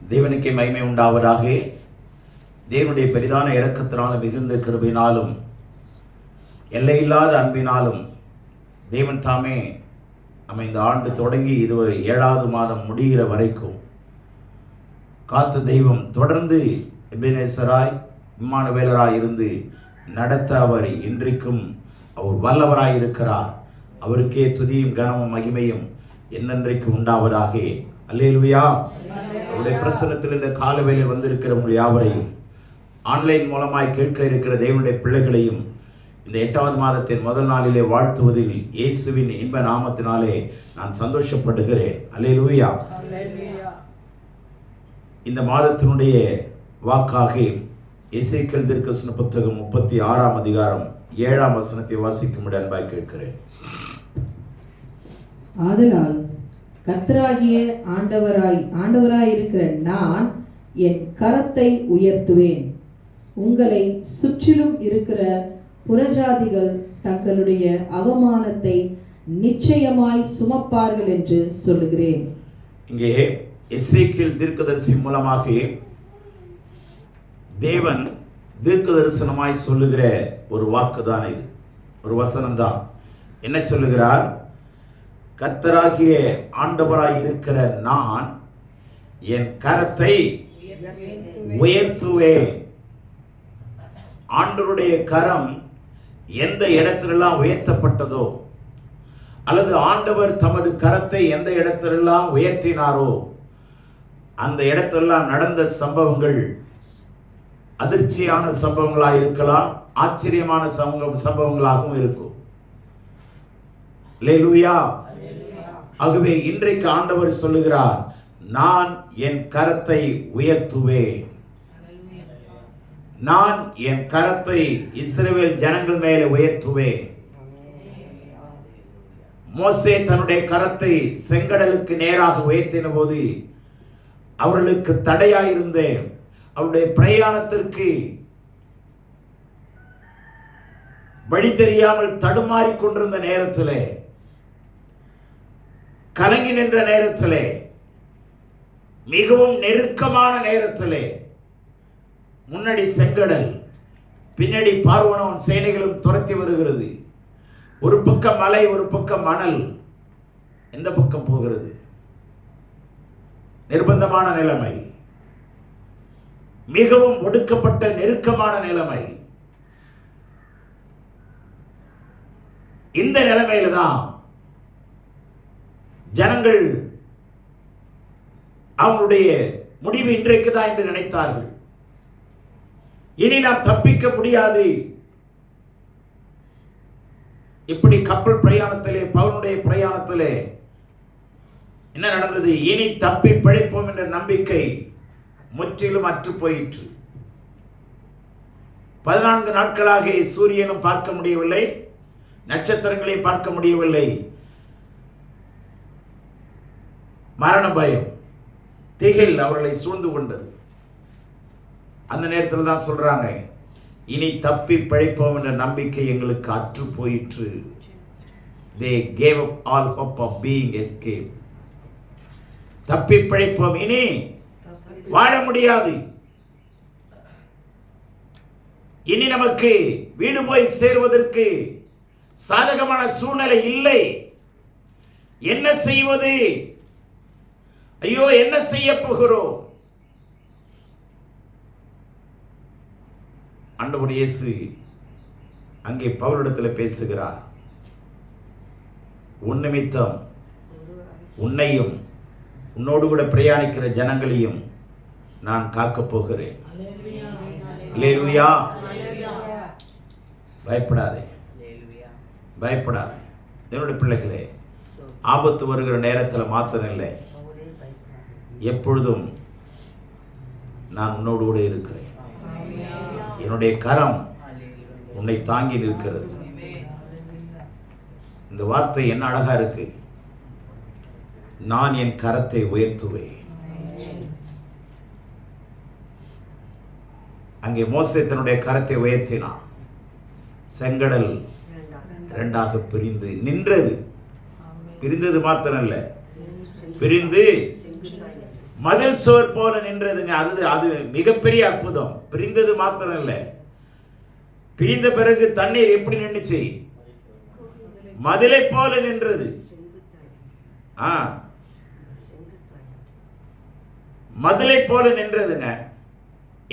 தேவனுக்கே மகிமை உண்டாவதாக. தேவனுடைய பெரிதான இரக்கத்தினாலும் மிகுந்த கிருபையினாலும் எல்லையில்லாத அன்பினாலும் தேவன் தாமே நம்ம இந்த ஆண்டு தொடங்கி இது 7வது மாதம் முடிகிற வரைக்கும் காத்த தெய்வம் தொடர்ந்து எபேனேசராய் இம்மானுவேலராய் இருந்து நடத்த அவர் இன்றைக்கும் அவர் வல்லவராய் இருக்கிறார். அவருக்கே துதியும் கனமும் மகிமையும் என்னென்றைக்கு உண்டாவதாக. அல்லேலூயா. அவருடைய பிரசன்னத்தில் இந்த காலவேளையில் வந்திருக்கிற உங்கள் யாவரையும் ஆன்லைன் மூலமாய் கேட்க இருக்கிற தேவனுடைய பிள்ளைகளையும் இந்த 8வது மாதத்தின் முதல் நாளிலே வாழ்த்துவதில் இயேசுவின் இன்ப நாமத்தினாலே நான் சந்தோஷப்படுகிறேன். அல்லேலூயா. இந்த மாதத்தினுடைய வாக்காக எசேக்கியேல் தீர்க்கதரிசன புத்தகம் 36ஆம் அதிகாரம் 7ஆம் வசனத்தை வாசிக்கும்படி அன்பாய் கேட்கிறேன். ஆதலால் கர்த்தராகிய ஆண்டவராயிருக்கிற நான் என் கரத்தை உயர்த்துவேன், உங்களை சுற்றிலும் இருக்கிற புறஜாதிகள் தங்களுடைய அவமானத்தை நிச்சயமாய் சுமப்பார்கள் என்று சொல்லுகிறேன். இங்கே எசேக்கியேல் தீர்க்கதரிசி மூலமாக தேவன் தீர்க்க தரிசனமாய் சொல்லுகிற ஒரு வாக்குதான் இது, ஒரு வசனம்தான். என்ன சொல்லுகிறார்? கர்த்தராகிய ஆண்டவராய் இருக்கிற நான் என் கரத்தை உயர்த்துவேன். ஆண்டவருடைய கரம் எந்த இடத்திலெல்லாம் உயர்த்தப்பட்டதோ அல்லது ஆண்டவர் தமது கரத்தை எந்த இடத்திலெல்லாம் உயர்த்தினாரோ அந்த இடத்திலெல்லாம் நடந்த சம்பவங்கள் அதிர்ச்சியான சம்பவங்களாக இருக்கலாம், ஆச்சரியமான சம்பவங்களாகவும் இருக்கும். அல்லேலூயா. ஆகவே இன்றைக்கு ஆண்டவர் சொல்லுகிறார், நான் என் கரத்தை உயர்த்துவேன். நான் என் கரத்தை இஸ்ரவேல் ஜனங்கள் மேலே உயர்த்துவேன். மோசே தன்னுடைய கரத்தை செங்கடலுக்கு நேராக உயர்த்தின போது அவர்களுக்கு தடையாயிருந்த அவருடைய பிரயாணத்திற்கு வழி தெரியாமல் தடுமாறி கொண்டிருந்த நேரத்திலே, கலங்கி நின்ற நேரத்திலே, மிகவும் நெருக்கமான நேரத்திலே, முன்னாடி செங்கடல், பின்னாடி பார்வோனும் சேனைகளும் துரத்தி வருகிறது. ஒரு பக்கம் மலை, ஒரு பக்கம் மணல். எந்த பக்கம் போகிறது? நிர்பந்தமான நிலைமை, மிகவும் ஒடுக்கப்பட்ட நெருக்கமான நிலைமை. இந்த நிலைமையில தான் ஜனங்கள் அவங்களுடைய முடிவு இன்றைக்கு தான் என்று நினைத்தார்கள். இனி நாம் தப்பிக்க முடியாது. இப்படி கப்பல் பிரயாணத்திலே, பவுலுடைய பிரயாணத்திலே என்ன நடந்தது? இனி தப்பி பிழைப்போம் என்ற நம்பிக்கை முற்றிலும் அற்று போயிற்று. 14 நாட்களாக சூரியனும் பார்க்க முடியவில்லை, நட்சத்திரங்களை பார்க்க முடியவில்லை. மரண பயம், திகில் அவர்களை சூழ்ந்து கொண்டது. அந்த நேரத்தில் தான் சொல்றாங்க, இனி தப்பி பிழைப்போம் என்ற நம்பிக்கை எங்களுக்கு அற்று போயிற்று. They gave up all hope of being escaped. தப்பி பிழைப்போம், இனி வாழ முடியாது, இனி நமக்கு வீடு போய் சேருவதற்கு சாதகமான சூழ்நிலை இல்லை. என்ன செய்வது? ஐயோ, என்ன செய்ய போகிறோம்? ஆண்டவர் இயேசு அங்கே பவுலிடத்தில் பேசுகிறார். உன் நிமித்தம் உன்னையும் உன்னோடு கூட பிரயாணிக்கிற ஜனங்களையும் நான் காக்கப் போகிறேன். அல்லேலூயா. பயப்படாதே, பயப்படாதே. என்னுடைய பிள்ளைகளே, ஆபத்து வருகிற நேரத்தில் மாத்திரம் இல்லை, எப்பொழுதும் நான் உன்னோடு கூட இருக்கிறேன். என்னுடைய கரம் உன்னை தாங்கி நிற்கிறது. இந்த வார்த்தை என்ன அழகா இருக்கு. நான் என் கரத்தை உயர்த்துவேன். அங்கே மோசே தன்னுடைய கரத்தை உயர்த்தினான். செங்கடல் 2ஆக பிரிந்து நின்றது. பிரிந்தது மாத்திரம் அல்ல, பிரிந்து மதில் சுவர் போல நின்றதுங்க. அது மிகப்பெரிய அற்புதம். பிரிந்தது மாத்திரம் இல்லை, பிரிந்த பிறகு தண்ணீர் எப்படி நின்றுச்சு? மதிலை போல நின்றது. மதிலை போல நின்றதுங்க.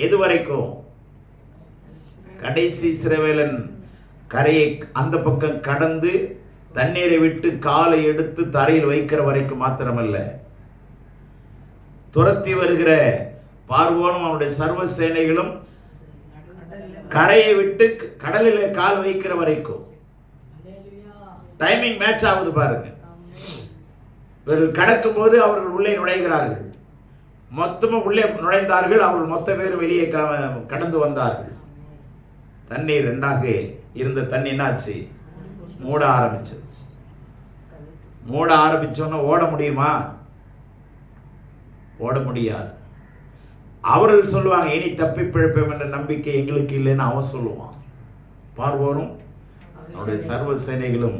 எது வரைக்கும்? கடைசி இஸ்ரவேலன் கரையை அந்த பக்கம் கடந்து தண்ணீரை விட்டு காலை எடுத்து தரையில் வைக்கிற வரைக்கும் மாத்திரமல்ல, துரத்தி வருகிற பார்வோனும் அவனுடைய சர்வ சேனைகளும் கரையை விட்டு கடலில் கால் வைக்கிற வரைக்கும். டைமிங் மேட்ச் ஆகுது பாருங்க. இவர்கள் கடக்கும் போது அவர்கள் உள்ளே நுழைகிறார்கள். மொத்தமும் உள்ளே நுழைந்தார்கள். அவர்கள் மொத்த பேரும் வெளியே கடந்து வந்தார்கள். தண்ணீர் ரெண்டாக இருந்த தண்ணி என்னாச்சு? மூட ஆரம்பிச்சது. மூட ஆரம்பிச்சோன்னா ஓட முடியுமா? ஓட முடியாது. அவர்கள் சொல்லுவாங்க, இனி தப்பி பிழைப்போம் என்ற நம்பிக்கை எங்களுக்கு இல்லைன்னு அவன் சொல்லுவான். பார்வோனும் அவருடைய சர்வ சேனைகளும்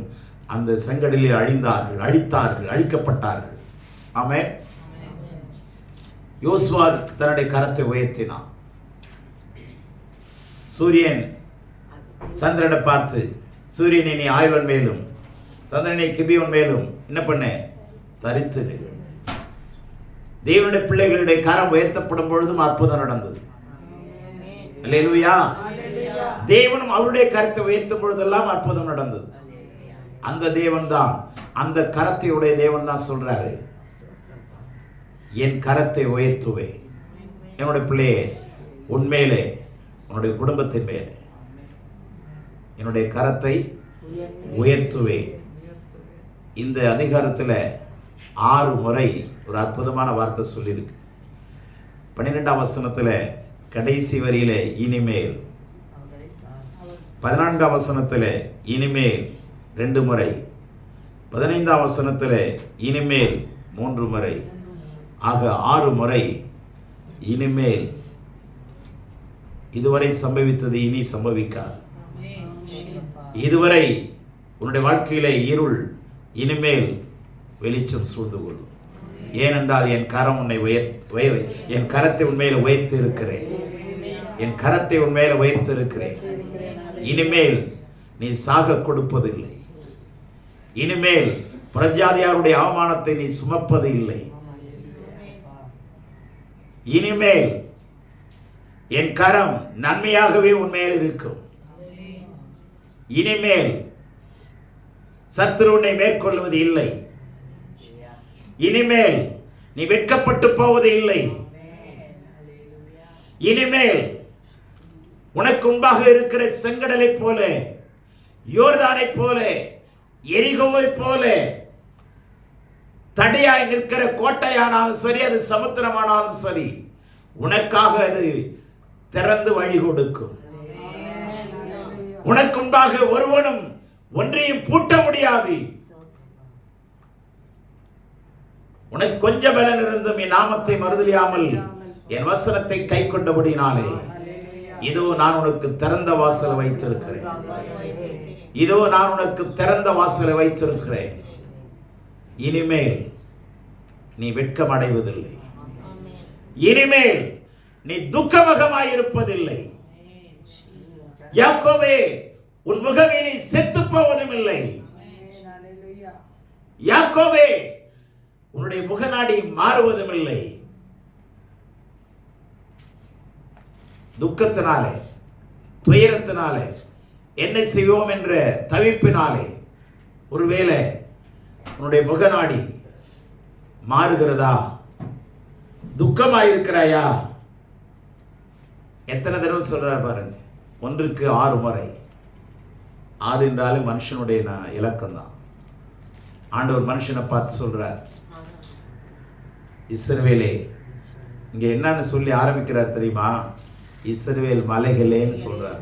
அந்த செங்கடலில் அழித்தார்கள், அழிக்கப்பட்டார்கள். ஆமென். யோசுவா தன்னுடைய கரத்தை உயர்த்தினான். சூரியன் சந்திரனை பார்த்து, சூரியனை நீ ஆய்வன் மேலும் சந்திரனை கிபியோன் மேலும் என்ன பண்ண? தரித்து நில். தேவனுடைய பிள்ளைகளுடைய கரம் உயர்த்தப்படும் பொழுதும் அற்புதம் நடந்தது. அல்லேலூயா. தேவனும் அவருடைய கரத்தை உயர்த்தும் பொழுதெல்லாம் அற்புதம் நடந்தது. அந்த தேவன் தான், அந்த கரத்தையுடைய தேவன் தான் சொல்றாரு, என் கரத்தை உயர்த்துவேன். என்னுடைய பிள்ளையே, உன்மேலே, உன்னுடைய குடும்பத்தின் மேலே என்னுடைய கரத்தை உயர்த்துவேன். இந்த அதிகாரத்தில் 6 முறை ஒரு அற்புதமான வார்த்தை சொல்லியிருக்கு. 12ஆம் வசனத்தில் கடைசி வரியில இனிமேல், 14ஆம் வசனத்தில் இனிமேல் 2 முறை, 15ஆம் வசனத்தில் இனிமேல் 3 முறை, ஆக 6 முறை இனிமேல். இதுவரை சம்பவித்தது இனி சம்பவிக்காது. இதுவரை உன்னுடைய வாழ்க்கையில இருள், இனிமேல் வெளிச்சம் சூழ்ந்து கொள்ளும். ஏனென்றால் என் கரம் உன்னை என் கரத்தை உண்மையில உயர்த்தி இருக்கிறேன். என் கரத்தை உண்மையில உயர்த்தி இருக்கிறேன். இனிமேல் நீ சாக கொடுப்பதில்லை. இனிமேல் பிரஜாதியாருடைய அவமானத்தை நீ சுமப்பது இல்லை. இனிமேல் என் கரம் நன்மையாகவே உண்மையில் இருக்கும். இனிமேல் சத்துரு உன்னை மேற்கொள்வது இல்லை. இனிமேல் நீ வெட்கப்பட்டு போவது இல்லை. இனிமேல் உனக்கு முன்பாக இருக்கிற செங்கடலை போல, யோர்தானை போல, எரிகோவை போல தடையாய் நிற்கிற கோட்டையானாலும் சரி, அது சமுத்திரமானாலும் சரி, உனக்காக அது திறந்து வழி கொடுக்கும். உனக்கு முன்பாக ஒருவனும் ஒன்றையும் பூட்ட முடியாது. உனக்கு கொஞ்ச பலன் இருந்தும் என் நாமத்தை மறுதலியாமல் என் வசனத்தை கை கொண்டபடினாலே, இதோ நான் உனக்கு திறந்த வாசலை வைத்திருக்கிறேன். இதோ நான் உனக்கு திறந்த வாசலை வைத்திருக்கிறேன். இனிமேல் நீ வெட்கம் அடைவதில்லை. இனிமேல் நீ துக்கமுகமாய் இருப்பதில்லை. யாக்கோபே, உன் முகம் இனி செத்து போவதும் இல்லை. யாக்கோபே, உன்னுடைய முகநாடி மாறுவதும் இல்லை. துக்கத்தினாலே, துயரத்தினாலே, என்ன செய்வோம் என்ற தவிப்பினாலே ஒருவேளை உன்னுடைய முகநாடி மாறுகிறதா? துக்கமாயிருக்கிறாயா? எத்தனை தடவை சொல்றார் பாருங்க. 1க்கு 6 முறை. 6 என்றாலும் மனுஷனுடைய இலக்கம் தான். ஆண்டவர் மனுஷனை பார்த்து சொல்றார், இஸ்ரவேலே, இங்க என்னன்னு சொல்லி ஆரம்பிக்கிறார் தெரியுமா? இஸ்ரவேல் மலைகளேன்னு சொல்றார்.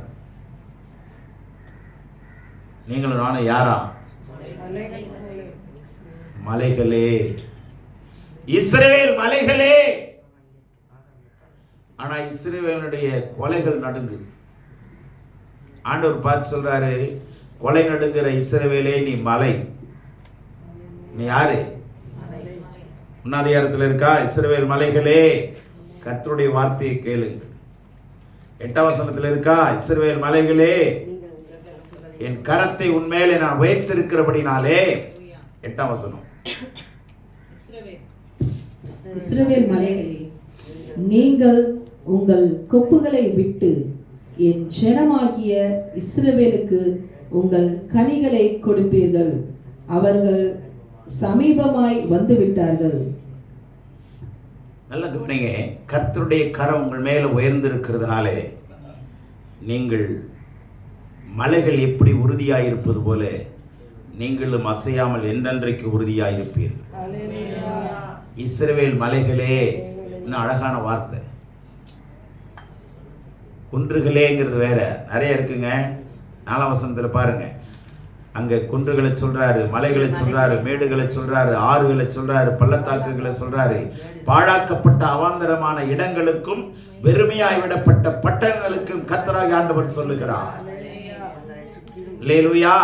நீங்களும் நானும் யாரா? மலைகளே, இஸ்ரவேல் மலைகளே. ஆனா இஸ்ரவேலுடைய கொலைகள் நடுங்குது. ஆண்டவர் பார்த்து சொல்றாரு, கொலை நடுங்குற இஸ்ரவேலே, நீ மலை. நீ யாரு? 1 இருக்கா? இஸ்ரவேல் மலைகளே கர்த்தருடைய வார்த்தையை கேளுங்கள். 8ஆம் வசனத்தில் இருக்கா? இஸ்ரவேல் மலைகளே என் கரத்தை உன்மேலே நான் வைத்திருக்கிறபடினாலே. 8ஆம் வசனம். இஸ்ரவேல் மலைகளே நீங்கள் உங்கள் கொப்புகளை விட்டு என் ஜனமாகிய இஸ்ரவேலுக்கு உங்கள் கனிகளை கொடுப்பீர்கள். அவர்கள் சமீபமாய் வந்து விட்டார்கள். நல்ல கவனிங்க. கர்த்தருடைய கரம் உங்கள் மேல உயர்ந்திருக்கிறதுனாலே நீங்கள் மலைகள் எப்படி உறுதியாயிருப்பது போல நீங்களும் அசையாமல் என்றென்றைக்கு உறுதியாயிருப்பீர்கள். இஸ்ரவேல் மலைகளே, இன்னும் அழகான வார்த்தை. குன்றுகளேங்கிறது வேற, நிறைய இருக்குங்க. 4ஆம் வசனத்தில் பாருங்க, அங்க குன்றுகளை சொல்றாரு, மலைகளை சொல்றாரு, மேடுகளை சொல்றாரு, ஆறுகளை சொல்றாரு, பள்ளத்தாக்குகளை சொல்றாரு. பாழாக்கப்பட்ட அவாந்தரமான இடங்களுக்கும் வெறுமையாய் விடப்பட்ட பட்டணங்களுக்கும் கர்த்தராகிய ஆண்டவர் சொல்லுகிறார். அல்லேலூயா.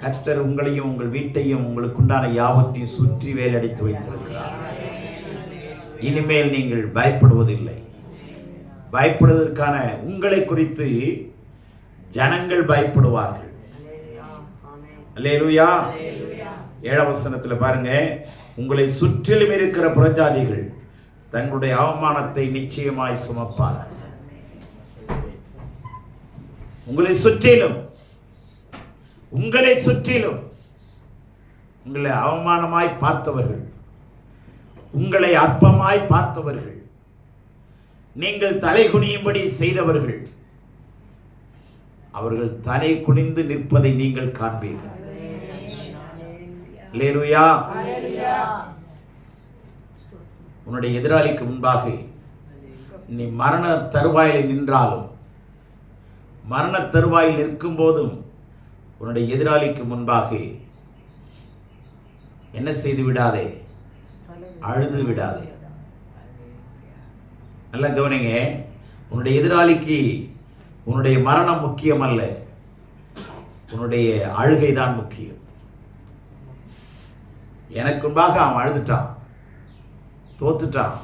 கர்த்தர் உங்களையும் உங்கள் வீட்டையும் உங்களுக்கு உண்டான யாவற்றையும் சுற்றி வேலடித்து வைத்திருக்கிறார். இனிமேல் நீங்கள் பயப்படுவதில்லை. பயப்படுவதற்கான உங்களை குறித்து ஜனங்கள் பயப்படுவார்கள். அல்லேலூயா. 7ஆம் வசனத்தில் பாருங்க, உங்களை சுற்றிலும் இருக்கிற புறஜாதிகள் தங்களுடைய அவமானத்தை நிச்சயமாய் சுமப்பார்கள். உங்களை சுற்றிலும் உங்களை அவமானமாய் பார்த்தவர்கள், உங்களை அற்பமாய் பார்த்தவர்கள், நீங்கள் தலை குனியும்படி செய்தவர்கள், அவர்கள் தலை குனிந்து நிற்பதை நீங்கள் காண்பீர்கள். அல்லேலூயா. உன்னுடைய எதிராளிக்கு முன்பாக நீ மரண தருவாயில் நின்றாலும், மரண தருவாயில் நிற்கும் போதும் உன்னுடைய எதிராளிக்கு முன்பாக என்ன செய்து விடாதே? அழுது விடாதே. நல்லா கவனிங்க. உன்னுடைய எதிராளிக்கு உன்னுடைய மரணம் முக்கியம் அல்ல, உன்னுடைய அழுகை தான் முக்கியம். எனக்கு முன்பாக அவன் அழுதுட்டான், தோத்துட்டான்,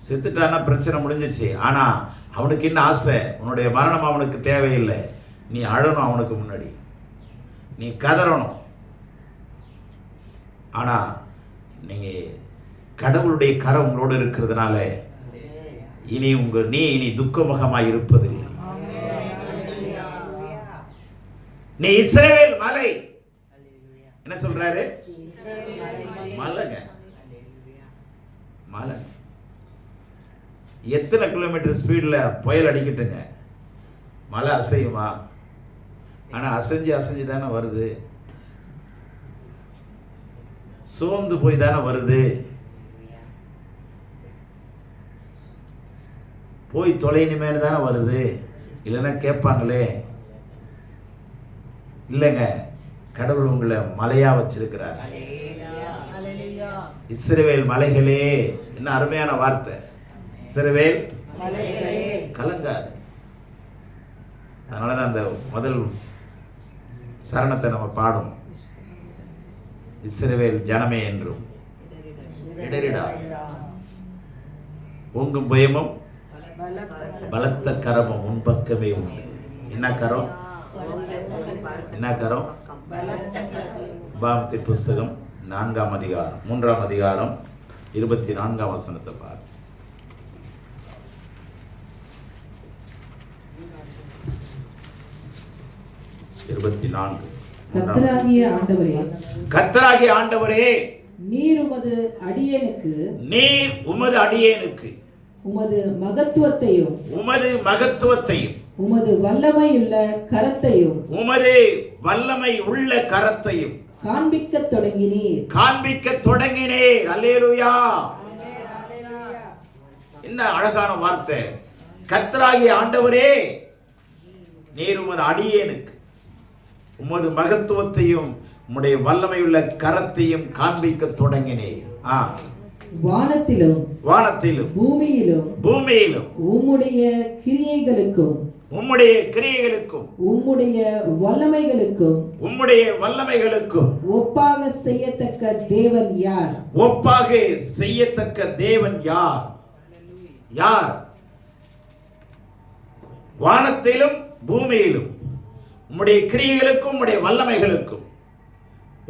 செத்துட்டான்னா பிரச்சனை முடிஞ்சிச்சு. ஆனா அவனுக்கு என்ன ஆசை? உன்னுடைய மரணம் அவனுக்கு தேவையில்லை. நீ அழணும், அவனுக்கு முன்னாடி நீ கதறணும். ஆனா நீங்க கடவுளுடைய கரம் உங்களோடு இருக்கிறதுனால இனி துக்கமுகமாய் இருப்பதில்லை. நீ இஸ்ரவேல் மலை. என்ன சொல்றாரு? மலைங்க, மலை. எத்தனை கிலோமீட்டர் ஸ்பீட்ல புயல் அடிக்கட்டுங்க, மழை அசையுமா? ஆனா அசைஞ்சு தானே வருது, சோர்ந்து போய் தானே வருது. போய் தொலைனுமேனு தானே வருது. இல்லைன்னா கேட்பாங்களே. இல்லைங்க, கடவுள் உங்களை மலையா வச்சிருக்கிறார். இஸ்ரவேல் மலைகளே, என்ன அருமையான வார்த்தை. இஸ்ரவேல் கலங்காது. அதனாலதான் அந்த முதல் சரணத்தை நம்ம பாடும். இஸ்ரவேல் ஜனமே என்றும் இடறிடாது, ஓங்கும் பயமும் பலத்த கரமும் உன் பக்கமே உண்டு. என்ன கரம்? என்ன கரம்? உபாகமத்தின் புஸ்தகம் 4ஆம் அதிகாரம் 3ஆம் அதிகாரம் 24ஆம் வசனத்தை பார். கர்த்தராகிய ஆண்டவரே, நீர் உமது அடியேனுக்கு உமது மகத்துவத்தையும் உமது வல்லமை உள்ள கரத்தையும் காண்பிக்கத் தொடங்கினீர். அல்லேலூயா. என்ன அழகான வார்த்தை. கர்த்தராகிய ஆண்டவரே, நீர் உமது அடியேனுக்கு உமது மகத்துவத்தையும் உம்முடைய வல்லமையுள்ள கரத்தையும் காண்பிக்க தொடங்கினீர். வானத்திலும் பூமியிலும் உம்முடைய கிரியைகளுக்கும் உம்முடைய கிரியைகளுக்கும் உம்முடைய வல்லமைகளுக்கும் உம்முடைய வல்லமைகளுக்கும் ஒப்பாக செய்யத்தக்க தேவன் யார்? ஒப்பாக செய்யத்தக்க தேவன் யார்? யார்? வானத்திலும் பூமியிலும் உம்முடைய கிரியைகளுக்கும் உம்முடைய வல்லமைகளுக்கும்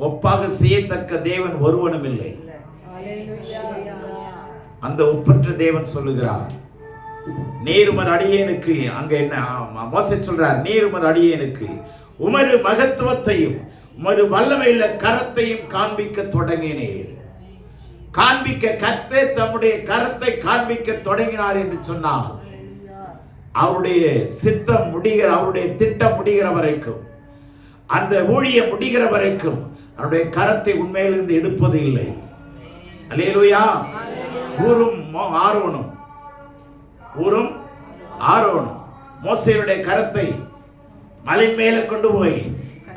ஒப்பாக செய்யத்தக்க தேவன் ஒருவனும் இல்லை. அந்த ஒப்பற்ற தேவன் சொல்லுகிறார், நீர் உமது அடியேனுக்கு, அங்க என்ன மோசே சொல்றார், நீர் உமது அடியேனுக்கு உமது மகத்துவத்தையும் உமது வல்லமையுள்ள கரத்தையும் காண்பிக்க தொடங்கினீர். காண்பிக்க கர்த்தர் தம்முடைய கரத்தை காண்பிக்க தொடங்கினார் என்று சொன்னார். அவருடைய சித்தம் முடிகிற, அவருடைய திட்டம் முடிகிற வரைக்கும், அந்த ஊழியம் முடிகிற வரைக்கும் அவருடைய கரத்தை உண்மையிலிருந்து எடுப்பது இல்லை. அல்லேலூயா. ஊரும் ஆரோனும் மோசேயுடைய கரத்தை மலை மேல கொண்டு போய்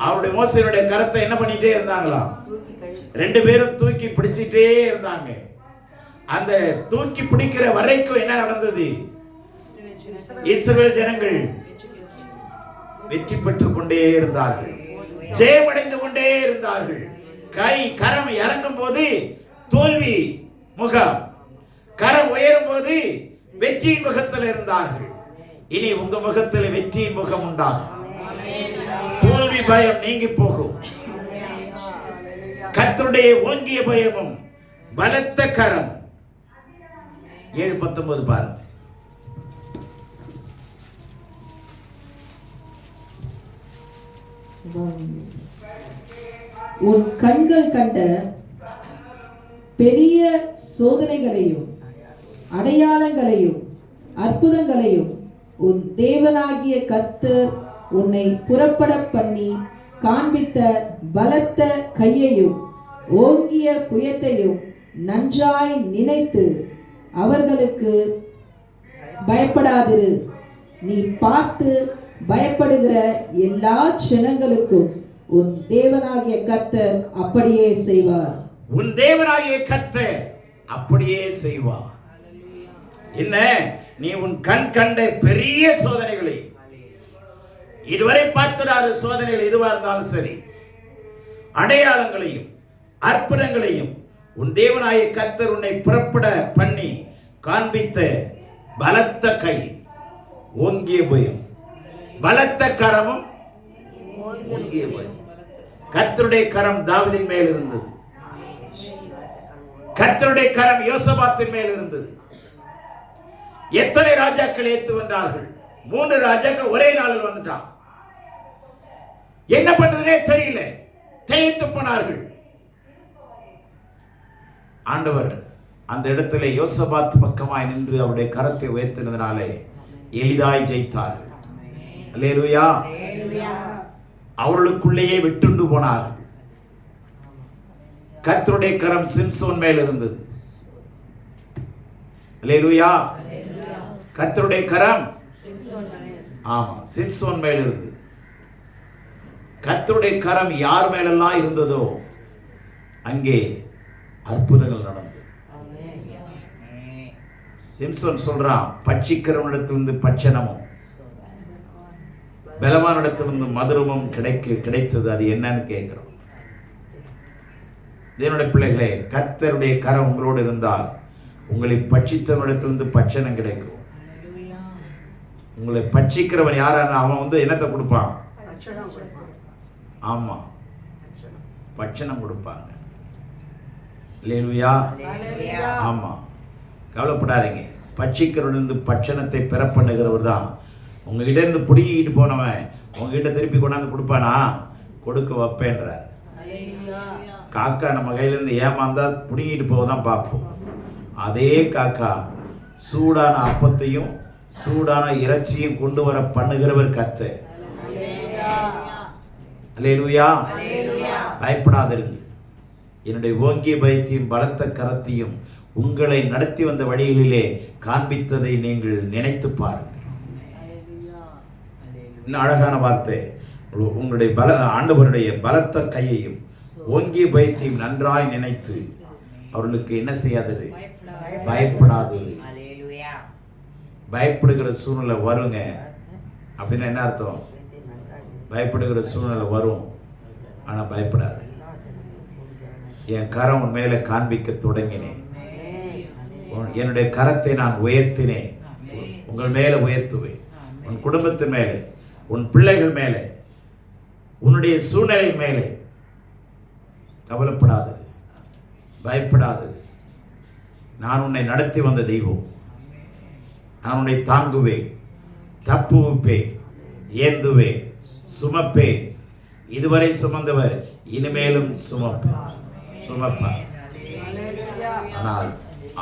அவருடைய மோசேயுடைய கரத்தை என்ன பண்ணிட்டே இருந்தாங்களா? ரெண்டு பேரும் தூக்கி பிடிச்சிட்டே இருந்தாங்க. அந்த தூக்கி பிடிக்கிற வரைக்கும் என்ன நடந்தது? இஸ்ரவேல் ஜனங்கள் வெற்றி பெற்றுக் கொண்டே இருந்தார்கள், ஜெயமடைந்து கொண்டே இருந்தார்கள். கரம் இறங்கும் போது தோல்வி முகம், கரம் உயரும் போது வெற்றியின் முகத்தில் இருந்தார்கள். இனி உங்க முகத்தில் வெற்றியின் முகம் உண்டாகும். தோல்வி பயம் நீங்கி போகும். கர்த்தருடைய ஓங்கிய பயமும் பலத்த கரம். 7:19 பாருங்க. உன் கண்கள் கண்ட பெரிய சோதனைகளையும் அடையாளங்களையும் அற்புதங்களையும் உன் தேவனாகிய கர்த்தர் உன்னை புறப்பட பண்ணி காண்பித்த பலத்த கையையும் ஓங்கிய புயத்தையும் நன்றாய் நினைத்து அவர்களுக்கு பயப்படாதிரு. நீ பார்த்து பயப்படுகிற எல்லா ஜனங்களுக்கும் உன் தேவனாகிய கர்த்தர் அப்படியே செய்வார். உன் தேவனாகிய கர்த்தர் அப்படியே செய்வார். என்ன? நீ உன் கண் கண்ட பெரிய சோதனைகளை, இதுவரை பார்த்திராத சோதனைகள் எதுவா இருந்தாலும் சரி, அடையாளங்களையும் அற்புதங்களையும் உன் தேவனாகிய கர்த்தர் உன்னை புறப்பட பண்ணி காண்பித்த பலத்த கை, ஓங்கிய பயம், பலத்த கரமும் ஓங்கிய பயம். கர்த்தருடைய கரம் தாவீதின் மேல் இருந்தது. கர்த்தருடைய கரம் யோசபாத்தின் மேல் இருந்தது. எத்தனை ராஜாக்கள் ஏத்து வந்தார்கள்? 3 ராஜாக்கள் ஒரே நாளில் வந்துட்டான். என்ன பண்றதுனே தெரியல, தேய்த்து போனார்கள். ஆண்டவர் அந்த இடத்துல யோசபாத் பக்கமாய் நின்று அவருடைய கரத்தை உயர்த்தினதினாலே எளிதாய் ஜெயித்தார்கள். அல்லேலூயா. அவர்களுக்குள்ளேயே விட்டுண்டு போனார்கள். கர்த்தருடைய கரம் சிம்சோன் மேல் இருந்தது. அல்லேலூயா. கர்த்தருடைய கரம் ஆமா சிம்சோன் மேல் இருந்தது. கர்த்தருடைய கரம் யார் மேலெல்லாம் இருந்ததோ அங்கே அற்புதங்கள் நடந்தது. சிம்சோன் சொல்றான், பட்சிக்கிறவனிடத்திலிருந்து பட்சணமும் பலவானிடத்திலிருந்து மதுரமும் கிடைத்தது. அது என்னன்னு கேட்கிறோம். தேவனுடைய பிள்ளைகளே, கர்த்தருடைய கரம் உங்களோடு இருந்தால் உங்களை பட்சித்தவனிடத்திலிருந்து பட்சணம் கிடைக்கும். உங்களை பட்சிக்கிறவன் யாரான அவன் என்னத்தை கொடுப்பான்? ஆமா, பட்சணம் கொடுப்பாங்க. அல்லேலூயா. ஆமா, கவலைப்படாதீங்க. பட்சிக்கிறவனிலிருந்து பட்சணத்தை பெற பண்ணுகிறவர் தான். உங்ககிட்ட இருந்து பிடிக்கிட்டு போனவன் உங்ககிட்ட திருப்பி கொண்டாந்து கொடுப்பானா? கொடுக்க வைப்பேன்றார். காக்கா நம்ம கையிலேருந்து ஏமாந்தா பிடிக்கிட்டு போவதான் பார்ப்போம். அதே காக்கா சூடான அப்பத்தையும் சூடான இறைச்சியும் கொண்டு வர பண்ணுகிறவர் கர்த்தர். அல்லேலூயா. பயப்படாதீர்கள். என்னுடைய ஓங்கிய பயத்தையும் பலத்த கரத்தையும் உங்களை நடத்தி வந்த வழிகளிலே காண்பித்ததை நீங்கள் நினைத்து பாருங்கள். இன்னும் அழகான வார்த்தை, உங்களுடைய ஆண்டவருடைய பலத்த கையையும் ஓங்கிய பயத்தையும் நன்றாய் நினைத்து அவர்களுக்கு என்ன செய்யாதது? பயப்படாது. பயப்படுகிற சூழ்நிலை வருங்க. அப்படின்னா என்ன அர்த்தம்? பயப்படுகிற சூழ்நிலை வரும், ஆனால் பயப்படாது. என் கரம் உன் மேலே காண்பிக்க தொடங்கினேன், என்னுடைய கரத்தை நான் உயர்த்தினேன், உங்கள் மேலே உயர்த்துவேன், உன் குடும்பத்தின் மேலே, உன் பிள்ளைகள் மேலே, உன்னுடைய சூழ்நிலை மேலே. கவலைப்படாது, பயப்படாது. நான் உன்னை நடத்தி வந்த தெய்வம். நான் உன்னை தாங்குவேன், தப்புவிப்பேன், ஏந்துவேன், சுமப்பேன். இதுவரை சுமந்தவர் இனிமேலும் சுமப்பார். ஆனால்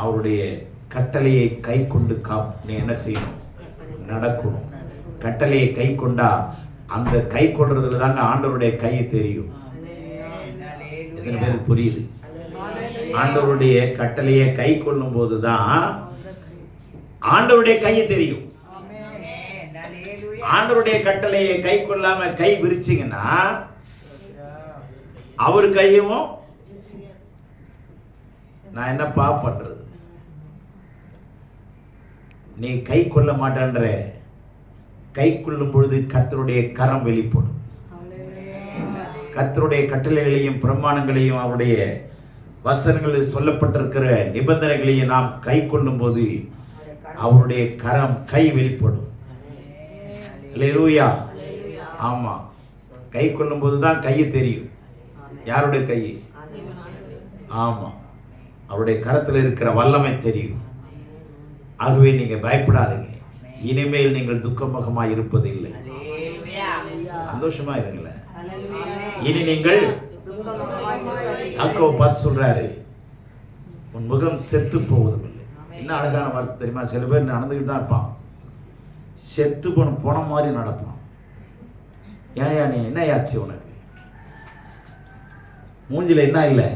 அவருடைய கட்டளையை கை கொண்டு நீ என்ன செய்யணும்? நடக்கணும். கட்டளையை கை கொண்டா அந்த கை கொள்றதுல தாங்க ஆண்டவருடைய கை தெரியும். எத்தனை பேருக்கு புரியுது? ஆண்டவருடைய கட்டளையை கை கொள்ளும் போதுதான் ஆண்டவருடைய கையை தெரியும். ஆண்டவருடைய கட்டளையை கை கொள்ளாம கை விரிச்சிங்கன்னா அவர் கையும் நான் என்னப்பா பண்றது? நீ கை கொள்ள மாட்டேன்ற, கை கொள்ளும் பொழுது கர்த்தருடைய கரம் வெளிப்படும். கர்த்தருடைய கட்டளைகளையும் பிரமாணங்களையும் அவருடைய வசனங்களில் சொல்லப்பட்டிருக்கிற நிபந்தனைகளையும் நாம் கை கொள்ளும் போது அவருடைய கரம் கை வெளிப்படும். அல்லேலூயா. ஆமா, கை கொள்ளும் போதுதான் கையை தெரியும். யாருடைய கை? ஆமா, அவருடைய கரத்தில் இருக்கிற வல்லமை தெரியும். ஆகவே நீங்க பயப்படாதீங்க. இனிமேல் நீங்கள் துக்கமுகமாய் இருப்பதில்லை, சந்தோஷமா இருங்கள. இனி நீங்கள் யாக்கோபு பார்த்து சொல்றாரு, உன் முகம் செத்து போவதும் இல்லை. என்ன அழகான வார்த்தை தெரியுமா? சில பேர் நடந்துக்கிட்டு தான் இருப்பான், செத்து போன மாதிரி நடப்பான். ஏயா நீ என்ன ஆச்சு? உனக்கு மூஞ்சில என்ன இல்லை?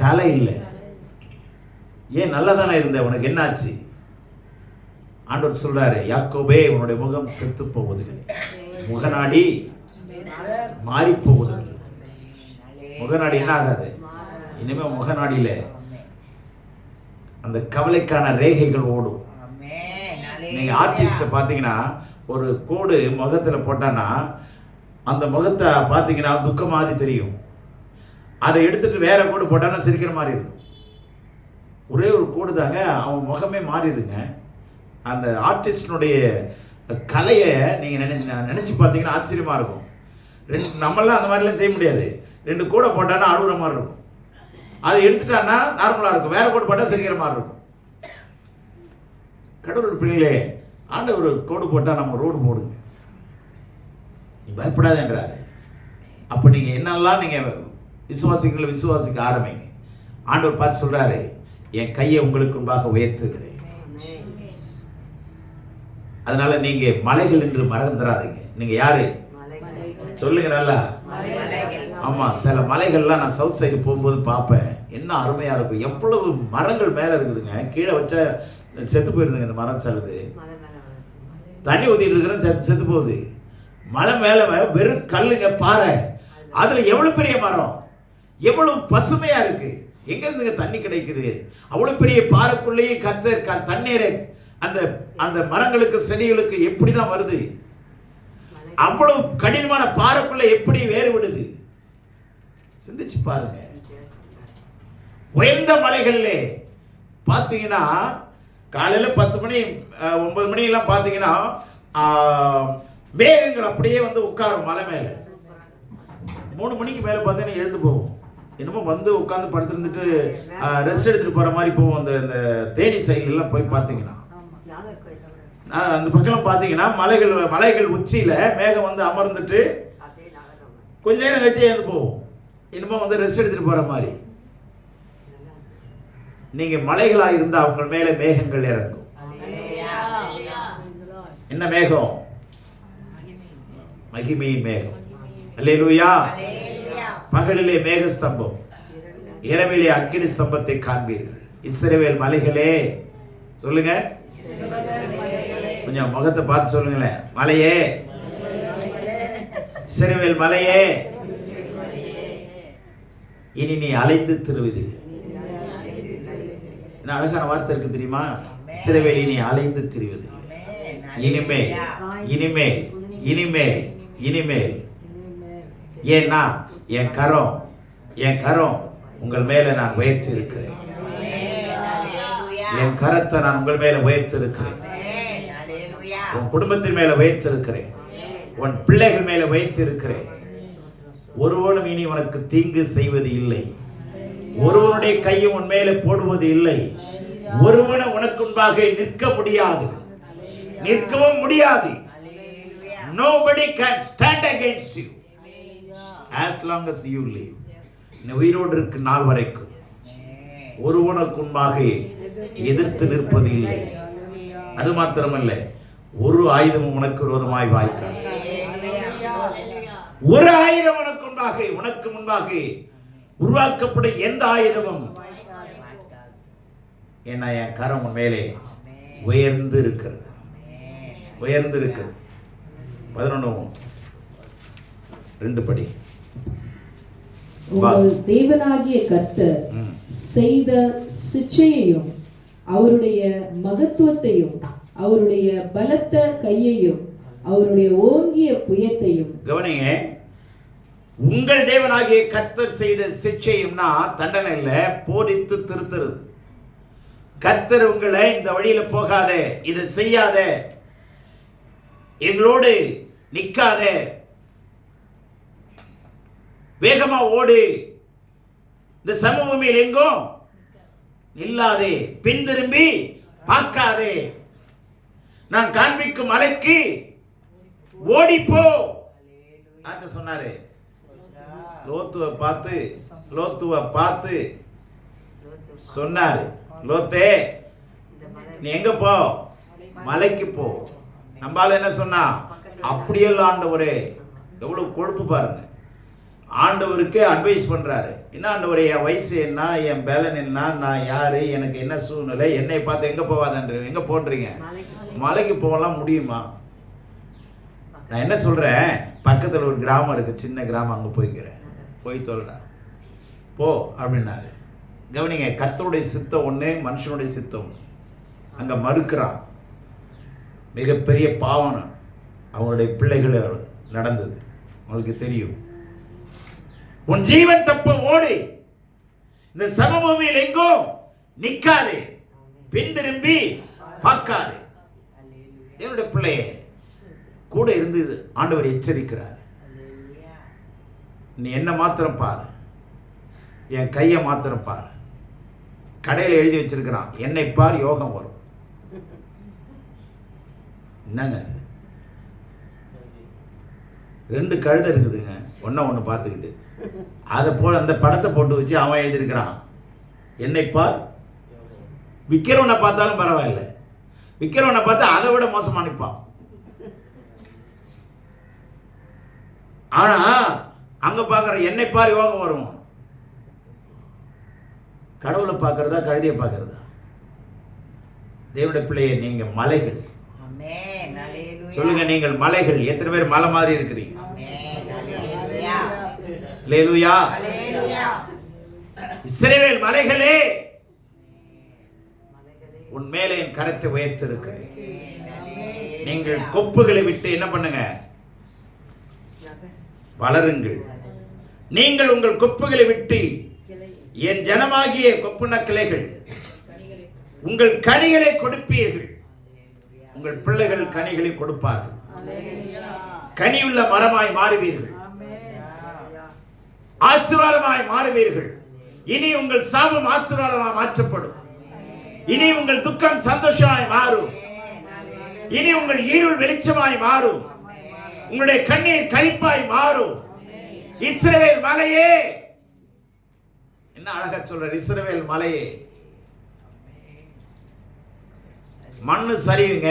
கலை இல்லை. ஏன் நல்லதானே இருந்த, உனக்கு என்ன ஆச்சு? ஆண்டவர் சொல்றாரு, யாக்கோபே உன்னுடைய முகம் செத்து போவதில்லை, முகநாடி மாறி போவதில்லை. முகநாடி என்ன ஆகாது? இனிமே முகநாடியில அந்த கவலைக்கான ரேகைகள் ஓடும். நீங்க ஆர்டிஸ்ட பாத்தீங்கன்னா ஒரு கோடு முகத்துல போட்டானா அந்த முகத்தை பாத்தீங்கன்னா துக்கம் மாதிரி தெரியும். அதை எடுத்துட்டு வேற கோடு போட்டானா சிரிக்கிற மாதிரி இருக்கும். ஒரே ஒரு கோடு தாங்க, அவன் முகமே மாறிடுங்க. அந்த ஆர்டிஸ்டினுடைய கலையை நீங்க நினைச்சு பார்த்தீங்கன்னா ஆச்சரியமா இருக்கும். நம்மளாம் அந்த மாதிரிலாம் செய்ய முடியாது. 2 கோடை போட்டானா அழுகுற மாதிரி இருக்கும், அதை எடுத்துட்டான்னா நார்மலா இருக்கும், வேற கோடு போட்டா சிரிக்கிற மாதிரி இருக்கும். கடவுள் பிள்ளைகளே, ஆண்டவர் கோடு போட்டா நம்ம ரோடு போடுங்க, நீ பயப்படாதேன்றாரு. அப்ப நீங்க என்னெல்லாம் நீங்க விசுவாசிக்க ஆரம்பிங்க. ஆண்டவர் பார்த்து சொல்றாரு, என் கையை உங்களுக்கு முன்பாக உயர்த்துகிறேன். அதனால நீங்க மலைகள் என்று மறந்துடாதீங்க. நீங்க யாரு சொல்லுங்க நல்லா? ஆமா, சில மலைகள்லாம் நான் சவுத் சைடு போகும்போது பார்ப்பேன், என்ன அருமையா இருக்கும். எவ்வளவு மரங்கள் மேல இருக்குதுங்க, கீழே வச்சா செத்து போயிருதுங்க. இந்த மரம் செல்லுது, தண்ணி ஊத்திட்டு இருக்கிற செத்து போகுது. மலை மேல வெறும் கல்லுங்க, பாறை. அதுல எவ்வளவு பெரிய மரம், எவ்வளவு பசுமையா இருக்கு. எங்க இருந்துங்க தண்ணி கிடைக்குது? அவ்வளவு பெரிய பாறைக்குள்ளேயே கர்த்தர் தண்ணீரை அந்த அந்த மரங்களுக்கு செடிகளுக்கு எப்படிதான் வருது? அவ்வளவு கடினமான பாறைக்குள்ள எப்படி வேறு விடுது? சிந்திச்சு பாருங்க. உயர்ந்த மலைகளிலே பாத்தீங்கன்னா காலையில 10 மணி 9 மணி எல்லாம் பாத்தீங்கன்னா மேகங்கள் அப்படியே வந்து உட்காரும் மலை மேல. 3 மணிக்கு மேல பார்த்தீங்கன்னா எழுந்து போகும். என்னமோ வந்து உட்காந்து படுத்துருந்துட்டு ரெஸ்ட் எடுத்துட்டு போற மாதிரி போவோம். அந்த தேனி சைடுல எல்லாம் போய் பார்த்தீங்கன்னா அந்த பக்கம் பார்த்தீங்கன்னா மலைகள் உச்சியில மேகம் வந்து அமர்ந்துட்டு கொஞ்ச நேரம் கழிச்சு எழுந்து போவோம். என்னமோ வந்து ரெஸ்ட் எடுத்துட்டு போற மாதிரி. நீங்க மலைகளா இருந்தா அவங்க மேல மேகங்கள் இறங்கும். என்ன மேகம்? மகிமையின் மேகம். அல்லேலூயா. பகலிலே மேக ஸ்தம்பம், இரவிலே அக்கினி ஸ்தம்பத்தை காண்பீர்கள். இஸ்ரவேல் மலைகளே, சொல்லுங்க கொஞ்சம் முகத்தை பார்த்து சொல்லுங்களேன். மலையே, இஸ்ரவேல் மலையே, இனி நீ அலைந்து திருவதில்லை. என்ன அழகான வார்த்தை இருக்கு தெரியுமா? இஸ்ரவேல் நீ அலைந்து திரிவதில்லை. இனிமேல் இனிமேல் இனிமேல் இனிமேல். ஏன்னா என் கரம் உங்கள் மேல நான் உயர்த்தி இருக்கிறேன். என் கரத்தை நான் உங்கள் மேல உயர்த்தி இருக்கிறேன். உன் குடும்பத்தின் மேல உயர்த்தி இருக்கிறேன். உன் பிள்ளைகள் மேல உயர்த்தி இருக்கிறேன். ஒருவனும் இனி உனக்கு தீங்கு செய்வது இல்லை. ஒருவனுடைய கையும் உன் மேல போடுவது இல்லை. ஒருவனும் உனக்கு முன்பாக நிற்க முடியாது, நிற்கவும் முடியாது. Nobody can stand against you as long as you live. நீ உயிரோடு இருக்க நாள் வரைக்கும் ஒருவனுக்கு முன்பாக எதிர்த்து நிற்பது இல்லை. அது மாத்திரமல்ல, ஒரு ஆயுதமும் உனக்கு விரோதமாய் வாய்க்காது. ஒரு ஆயுதம் உனக்கு முன்பாக உருவாக்கப்படும் எந்த ஆயுதமும், ஏன்னா என் கரம் உன் மேலே உயர்ந்து இருக்கிறது. 11:2 படி. உங்கள் தேவனாகிய கர்த்தர் செய்த சிட்சையையும் அவருடைய மகத்துவத்தையும் அவருடைய பலத்த கையையும் அவருடைய ஓங்கிய புயத்தையும் கவனிங்க. உங்கள் தேவனாகிய கர்த்தர் செய்த சிட்சையும்னா தண்டனை இல்ல, போதித்து திருத்துறது. கர்த்தர் உங்களை இந்த வழியில போகாத, இதை செய்யாத, எங்களோடு நிக்காத, வேகமா ஓடு, இந்த சமூகத்தில் எங்கும் நில்லாதே, பின் திரும்பி பார்க்காதே, நான் காண்பிக்கும் மலைக்கு ஓடிப்போ சொன்னாரு. லோத்துவை பார்த்து சொன்னாரு, லோத்தே நீ எங்க போ, மலைக்கு போ. நம்மால என்ன சொன்னா, அப்படியெல்லாம் ஆண்டவரே, எவ்வளவு கொழுப்பு பாருங்க. ஆண்டவருக்கு அட்வைஸ் பண்றாரு. என்ன ஆண்டவரே, என் வயசு என்ன, என் பேலன் என்ன, நான் யாரு, எனக்கு என்ன சூழ்நிலை, என்னை பார்த்து எங்க போவாதன்றீங்க, எங்க போன்றீங்க, மலைக்கு போகலாம் முடியுமா? நான் என்ன சொல்றேன், பக்கத்துல ஒரு கிராமம் இருக்கு, சின்ன கிராமம், அங்க போய் தொலைடா போ அப்படின்னாரு. கவனிங்க, கர்த்தருடைய சித்தம் ஒண்ணு, மனுஷனுடைய சித்தம் அங்க மறுக்கிறான். மிகப்பெரிய பாவம் அவங்களுடைய பிள்ளைகள் நடந்தது, உங்களுக்கு தெரியும். உன் ஜீவன் தப்ப ஓடு, இந்த சமபூமியில் எங்கோ நிக்காதே, பின் திரும்பி பார்க்காதே. என்னுடைய பிள்ளையே கூட இருந்து ஆண்டவர் எச்சரிக்கிறார். நீ என்ன மாத்திரம் பாரு, என் கையை மாத்திரம் பாரு. கடையில் எழுதி வச்சிருக்கிறான், என்னை பார் யோகம் வரும். என்னங்க, 2 கழுதை இருக்குதுங்க, ஒண்ணு பார்த்துக்கிட்டு, அதை போல அந்த படத்தை போட்டு வச்சு அவன் எழுதியிருக்கிறான், என்னை பார். விற்கிறவனை பார்த்தாலும் பரவாயில்லை, விற்கிறவனை பார்த்தா அதை விட மோசமா நிற்பான். ஆனா அங்க பாக்குற என்னை பார் யோகம் வரும். கடவுளை பார்க்கறதா, கழுதையை பார்க்கறதா? தேவனுடைய பிள்ளையை, நீங்க மலைகள். சொல்லுங்க, நீங்கள் மலைகள். எத்தனை பேர் மலை மாதிரி இருக்கிறீங்க? அல்லேலூயா. இஸ்ரவேல் மலைகளே, உன் மேலே என் கரத்தை உயர்த்தி இருக்கிறேன். நீங்கள் கொப்புகளை விட்டு என்ன பண்ணுங்க, வளருங்கள். நீங்கள் உங்கள் கொப்புகளை விட்டு என் ஜனமாகிய கொப்புன கிளைகள், உங்கள் கனிகளை கொடுப்பீர்கள். உங்கள் பிள்ளைகள் கனிகளை கொடுப்பார்கள். கனியுள்ள மரமாய் மாறுவீர்கள், ஆசீர்வாதமாய் மாறுவீர்கள். இனி உங்கள் சாபம் ஆசீர்வாதமாய் மாற்றப்படும். இனி உங்கள் துக்கம் சந்தோஷமாய் மாறும். இனி உங்கள் இருள் வெளிச்சமாய் மாறும். உங்களுடைய கண்ணீர் கரிப்பாய் மாறும். இஸ்ரவேல் மலையே, என்ன அழகா சொல்ற, இஸ்ரவேல் மலையே. மண்ணு சரிவுங்க.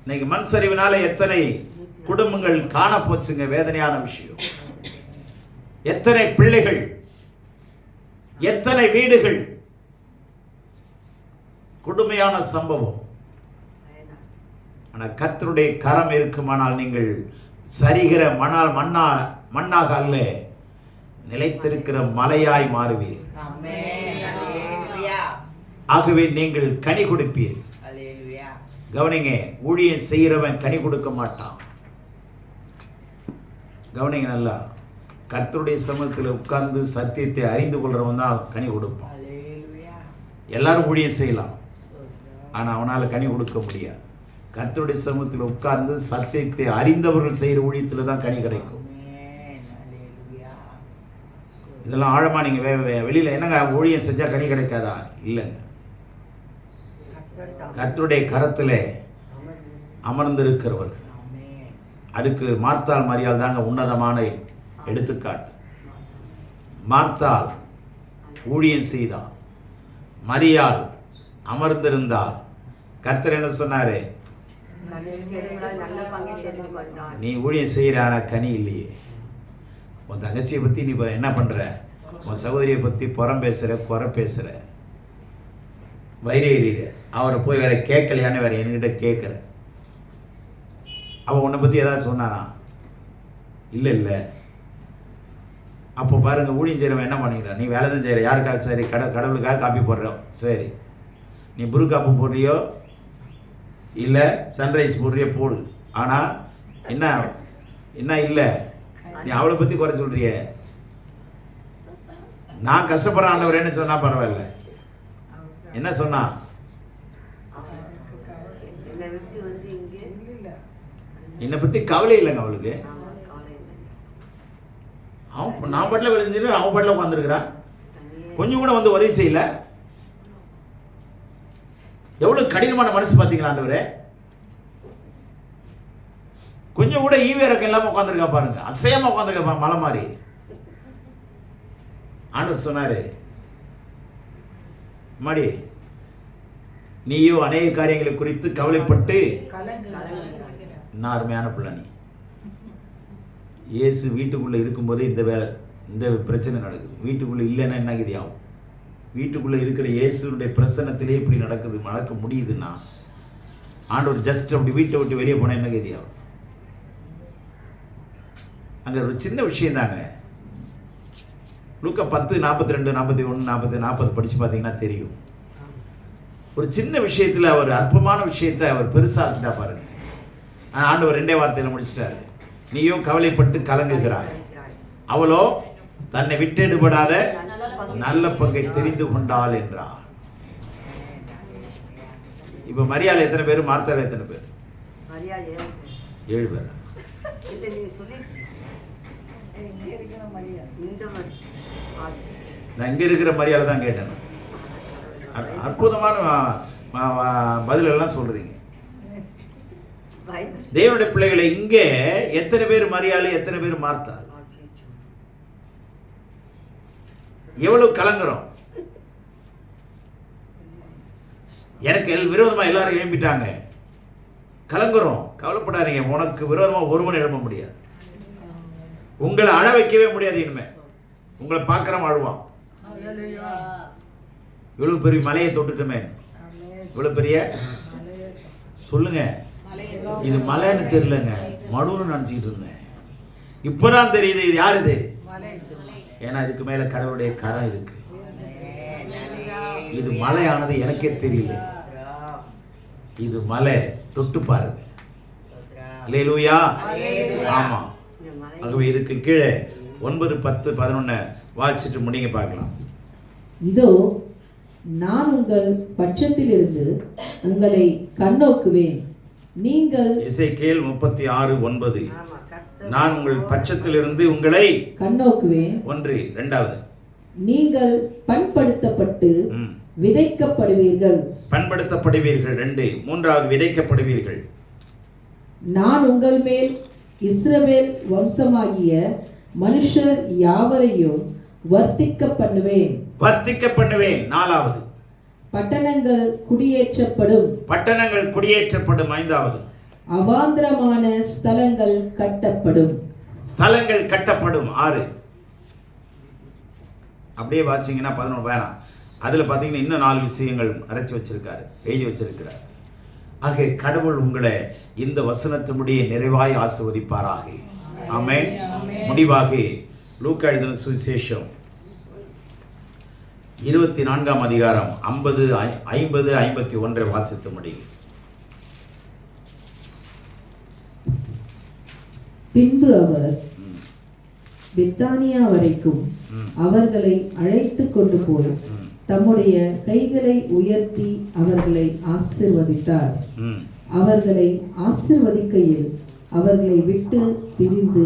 இன்னைக்கு மண் சரிவினால எத்தனை குடும்பங்கள் காண போச்சுங்க, வேதனையான விஷயம். எத்தனை பிள்ளைகள், எத்தனை வீடுகள், கொடுமையான சம்பவம். ஆனா கர்த்தருடைய கரம் இருக்குமானால் நீங்கள் சரிகிற மண்ணாக அல்ல, நிலைத்திருக்கிற மலையாய் மாறுவீர். ஆகவே நீங்கள் கனி கொடுப்பீர். கவனிங்க, ஊழியம் செய்கிறவன் கனி கொடுக்க மாட்டான். கவனிங்க நல்லா, கர்த்தருடைய சமூகத்தில் உட்கார்ந்து சத்தியத்தை அறிந்து கொள்றவன் தான் கனி கொடுப்பான். எல்லாரும் ஊழியம் செய்யலாம், ஆனால் அவனால் கனி கொடுக்க முடியாது. கர்த்தருடைய சமூகத்தில் உட்கார்ந்து சத்தியத்தை அறிந்தவர்கள் செய்கிற ஊழியத்தில் தான் கனி கிடைக்கும். இதெல்லாம் ஆழமாக நீங்கள் வெளியில் என்னங்க ஊழியம் செஞ்சால் கனி கிடைக்காதா? இல்லைங்க. கர்த்தருடைய கரத்தில் அமர்ந்திருக்கிறவர்கள், அதுக்கு மார்த்தாள் மரியாள் தாங்க உன்னதமான எடுத்துக்காட்டு. மார்த்தாள் ஊழியம் செய்தாள், மரியாள் அமர்ந்திருந்தாள். கர்த்தர் என்ன சொன்னாரு? நீ ஊழியம் செய்கிற ஆனால் கனி இல்லையே. உன் தங்கச்சியை பற்றி நீ என்ன பண்ணுற? உன் சகோதரியை பற்றி புறம் பேசுகிற, குறை பேசுகிற, வைரேறிற. அவரை போய் வேற கேட்கலையான்னு வேற என்கிட்ட கேட்குற. அவன் உன்னை பற்றி ஏதாவது சொன்னானா? இல்லை இல்லை. அப்போ பாருங்கள், ஊழியம் செய்கிறவன் என்ன பண்ணிக்கிறான்? நீ வேலை தான் செய்கிற, யாருக்காக? சரி, கடவுளுக்காக காப்பி போடுறோம். சரி, நீ புரு காப்பு போடுறியோ இல்லை சன்ரைஸ் போடுறியோ போடு. ஆனால் என்ன என்ன இல்லை, நீ அவளை பற்றி குறை சொல்றிய. நான் கஷ்டப்படுற ஆண்டவர் என்ன சொன்னா பரவாயில்ல. என்ன சொன்னா? என்னை பற்றி கவலை இல்லைங்க அவளுக்கு. அவன் நான் பாட்டில் விளைஞ்சிரு, அவன் பாட்டில் உட்காந்துருக்கிறான். கொஞ்சம் கூட வந்து உதவி செய்யல. எவ்வளவு கடினமான மனசு பார்த்தீங்களா ஆண்டவரே? கொஞ்சம் கூட ஈவேரக்கம் இல்லாமல் உட்காந்துருக்கா பாருங்க, அசையாம உட்காந்துருக்கா மலை மாதிரி. ஆண்டவர் சொன்னாரு, மாடி நீயோ அநேக காரியங்களை குறித்து கவலைப்பட்டு. என்ன அருமையான பிள்ளை நீ. இயேசு வீட்டுக்குள்ளே இருக்கும்போது இந்த பிரச்சனை நடக்குது. வீட்டுக்குள்ளே இல்லைன்னா என்ன கதி ஆகும்? வீட்டுக்குள்ளே இருக்கிற இயேசுடைய பிரசன்னத்திலே இப்படி நடக்க முடியுதுன்னா, ஆண்டவர் ஜஸ்ட் அப்படி வீட்டை விட்டு வெளியே போனால் என்ன கதி ஆகும்? அங்கே ஒரு சின்ன விஷயம் தாங்க. லூக்கா 10, 42, 41, 40 படித்து பார்த்தீங்கன்னா தெரியும். ஒரு சின்ன விஷயத்தில் அவர் அற்பமான விஷயத்தை அவர் பெருசாக்கிட்டா பாருங்க. ஆண்டவர் 2 வார்த்தையில் முடிச்சிட்டாரு. நீயோ கவலைப்பட்டு கலங்குகிறாய், அவளோ தன்னை விட்டெடுபடாத நல்ல பங்கை தெரிந்து கொண்டாள் என்றார். இப்ப மரியாள் எத்தனை பேர்? மார்த்தாள் எத்தனை பேர்? 7 பேர். நான் இங்க இருக்கிற மரியாதை தான் கேட்டேன். அற்புதமான பதில் எல்லாம் சொல்றீங்க. தேவனுடைய பிள்ளைகளை, இங்கே எத்தனை பேர் மரியாதை, எத்தனை பேர் மார்த்தாள்? எவ்வளவு கலங்குறோம். எனக்கு விரோதமா எல்லாரும் எழும்பிட்டாங்க, கலங்குறோம். கவலைப்படாதீங்க, உனக்கு விரோதமா ஒருவன் எழும்ப முடியாது. உங்களை அழ வைக்கவே முடியாது. இனிமே உங்களை பார்க்கறவன் அழுவான். இவ்வளவு பெரிய மலையை தொட்டுட்டுமே, இவ்வளவு பெரிய சொல்லுங்க, இது மலைன்னு தெரியலங்க, மடுன்னு நினைச்சிட்டு இருந்தேன். இப்பதான் தெரியுது இது யார் இது. ஏன்னா இதுக்கு மேல கடவுளுடைய கரம் இருக்கு. இது மலையானது எனக்கே தெரியல. இது மலை, தொட்டு பாருங்க. அல்லேலூயா. ஆமா. ஆகவே இதுக்கு கீழே 9, 10, 11 வாசிச்சுட்டு முடிங்க பார்க்கலாம். இதோ நான் உங்கள் பட்சத்திலிருந்து உங்களை கண்ணோக்குவேன், நீங்கள் எசேக்கியேல் 36:9. நான் உங்கள் பட்சத்திலிருந்து உங்களை கண்ணோக்குவேன். 1. 2வது, நீங்கள் பண்படுத்தப்பட்டு விதைக்கப்படுவீர்கள். பண்படுத்தப்படுவீர்கள். 2. 3வது, விதைக்கப்படுவீர்கள். நான் உங்கள் மேல் இஸ்ரவேல் வம்சமாகிய மனுஷர் யாவரையும் வர்த்திக்க பண்ணுவேன். 4வது, பட்டணங்கள் குடியேற்றப்படும். 5வது, அவாந்திரமான ஸ்தலங்கள் கட்டப்படும். 6. அப்படியே வாசிங்கன்னா 11 வேணாம். அதுல பாத்தீங்கன்னா இன்னும் 4 விஷயங்கள் அரைச்சு வச்சிருக்காரு, எழுதி வச்சிருக்கிறார். ஆக கடவுள் உங்களை இந்த வசனத்தினுடைய நிறைவாய் ஆசீர்வதிப்பாராக. ஆமென். முடிவாக லூக்கா எழுதின சுவிசேஷம் 24ஆம் அதிகாரம் 50, 51 வாசித்து முடியும். பின்பு அவர் பெத்தானியா வரைக்கும் அவர்களை அழைத்து கொண்டு போய் தம்முடைய கைகளை உயர்த்தி அவர்களை ஆசீர்வதித்தார். அவர்களை ஆசீர்வதிக்கையில் அவர்களை விட்டு பிரிந்து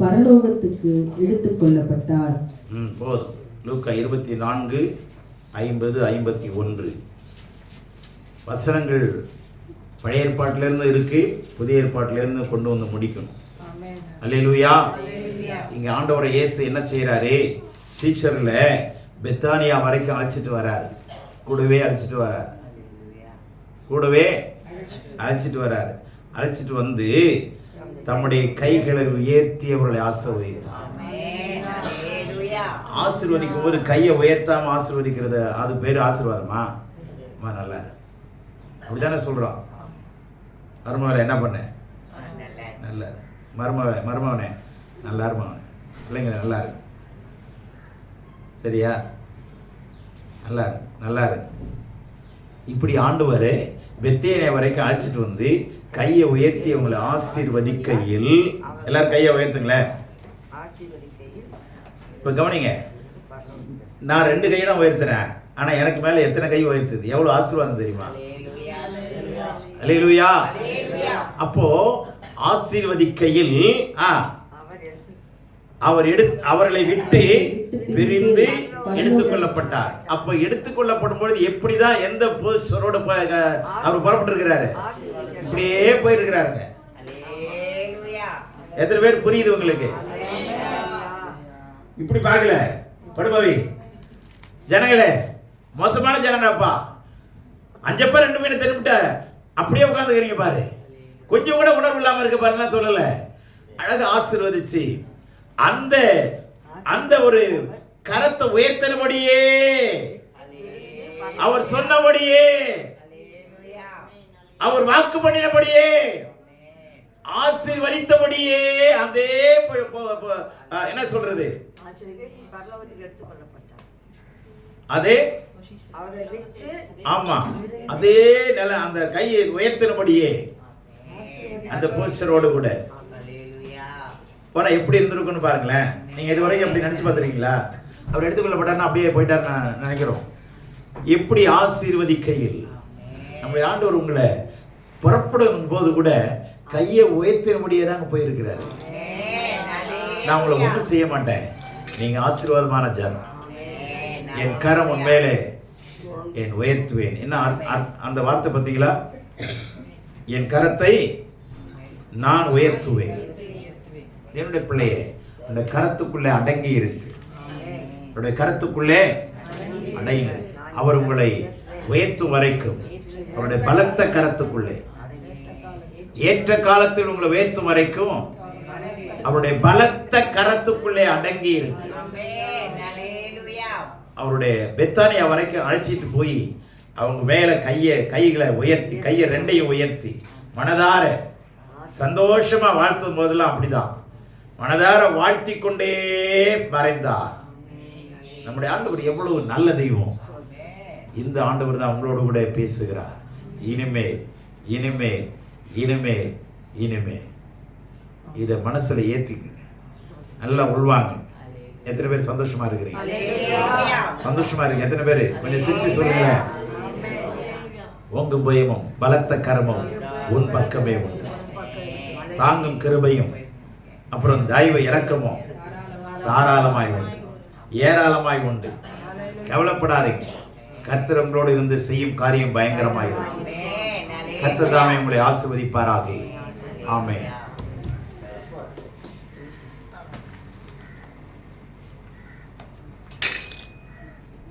பரலோகத்துக்கு எடுத்துக் கொள்ளப்பட்டார். போதும். லூக்கா 24:50-51 வசனங்கள் பழைய ஏற்பாட்டிலிருந்து இருக்கு, புதிய ஏற்பாட்டிலிருந்து கொண்டு வந்து முடிக்கணும். அல்லேலூயா. இங்க ஆண்டவரை இயேசு என்ன செய்யறாரு? சீஷர்ல பெத்தானியா வரைக்கும் அழைச்சிட்டு வராரு. கூடவே அழைச்சிட்டு வராரு. அழைச்சிட்டு வந்து தம்முடைய கைகளை உயர்த்தி அவர்களை ஆசீர்வதித்தார். ஆசீர்வதிக்கும் போது கையை உயர்த்தாம ஆசீர்வதிக்கிறது அது பேரு ஆசீர்வாதமா? நல்லா அப்படித்தானே சொல்றோம். மருமகளை என்ன பண்ண? நல்ல மருமவனே நல்லா இருமவனே, பிள்ளைங்க நல்லா இருக்கு, சரியா, நல்லா இருக்கு. இப்படி ஆண்டவர் பெத்தேனியா வரைக்கும் அழைச்சிட்டு வந்து கையை உயர்த்தி அவங்களை ஆசீர்வதிக்கையில், எல்லாரும் கையை உயர்த்துங்களேன். இப்ப கவனிங்க, நான் 2 கையை தான் உயர்த்துறேன், ஆனா எனக்கு மேல எத்தனை கை உயர்த்துது? எவ்வளவு ஆசீர்வாதம் தெரியுமா? அல்லேலூயா. அப்போ ஆசீர்வதிக்கையில் அவர்களை விட்டு பிரிந்து எடுத்துக்கொள்ளப்பட்டார். அப்ப எடுத்துக்கொள்ளப்படும் பொழுது எப்படிதான், எந்த பொசிஷனோட அவர் புறப்பட்டு இருக்கிறாரு? இப்படியே போயிருக்கிறாருங்க. எத்தனை பேர் புரியுது உங்களுக்கு? இப்படி பார்க்கல படுபாவி ஜனங்களே, மோசமான ஜனங்கப்பா. 5 பேர் 2 மீன் திரும்பிட்ட அப்படியே உட்காந்துக்கிறீங்க பாரு. கொஞ்சம் கூட உணர்வு இல்லாம இருக்க பாருன்னா சொல்லல. அழகு ஆசீர்வதிச்சு அந்த ஒரு கரத்தை உயர்த்தினபடியே, அவர் சொன்னபடியே, அவர் வாக்கு பண்ணினபடியே, ஆசீர்வதித்தபடியே, அதே என்ன சொல்றது, அதே ஆமா அதே நில அந்த கையை உயர்த்தினபடியே அந்த போஸ்டரோடு கூட போனா எப்படி இருந்திருக்குன்னு பாருங்களேன். நீங்க இதுவரைக்கும் எப்படி நினைச்சு பார்த்துருக்கீங்களா? அவர் எடுத்துக்கொள்ளப்பட்டார்னா அப்படியே போயிட்டார் நினைக்கிறோம். எப்படி ஆசீர்வதிக்கையில் நம்முடைய ஆண்டவர் உங்களை புறப்படும் போது கூட கையை உயர்த்தினபடியே தாங்க போயிருக்கிறார். நான் உங்களை ஒன்றும் செய்ய மாட்டேன், நீங்க ஆசீர்வாதமான ஜனம், என் கரம் உன் மேலே என் உயர்த்துவேன். என்ன அந்த வார்த்தை பார்த்தீங்களா? என் கரத்தை நான் உயர்த்துவேன். என்னுடைய பிள்ளையே, அந்த கரத்துக்குள்ளே அடங்கி இருக்கு, அவருடைய கரத்துக்குள்ளே அடங்கி. அவர் உங்களை உயர்த்தும் வரைக்கும் அவருடைய பலத்த கரத்துக்குள்ளே, ஏற்ற காலத்தில் உங்களை உயர்த்தும் வரைக்கும் அவருடைய பலத்த கரத்துக்குள்ளே அடங்கி இருக்கு. அவருடைய பெத்தானியா வரைக்கும் அழைச்சிட்டு போய் அவங்க மேல கைகளை உயர்த்தி, கையை 2ஐயும் உயர்த்தி மனதார சந்தோஷமா வாழ்த்தும் போதெல்லாம் அப்படிதான் மனதார வாழ்த்தி கொண்டே மறைந்தார். நம்முடைய ஆண்டவர் எவ்வளவு நல்ல தெய்வம். இந்த ஆண்டவர் தான் உங்களோடு கூட பேசுகிறார். இனிமேல் இனிமேல் இனிமேல் இனிமேல் இதை மனசுல ஏத்திக்குங்க, நல்லா உள்வாங்க. எத்தனை பேர் சந்தோஷமா இருக்கிறீங்க? சந்தோஷமா இருக்கு எத்தனை பேர்? கொஞ்சம் சிரிச்சு சொல்லுங்க. உங்க பயமும் பலத்த கரமும் உன் பக்கமே உண்டு, தாங்கும் கிருபையும் அப்புறம் தயவு இரக்கமும் தாராளமாய் உண்டு, ஏராளமாய் உண்டு. கவலைப்படாதீங்க, கர்த்தர் உங்களோடு இருந்து செய்யும் காரியம் பயங்கரமாய் இருக்கும். கர்த்தர் தாமே உங்களை ஆசீர்வதிப்பாராக. ஆமென்.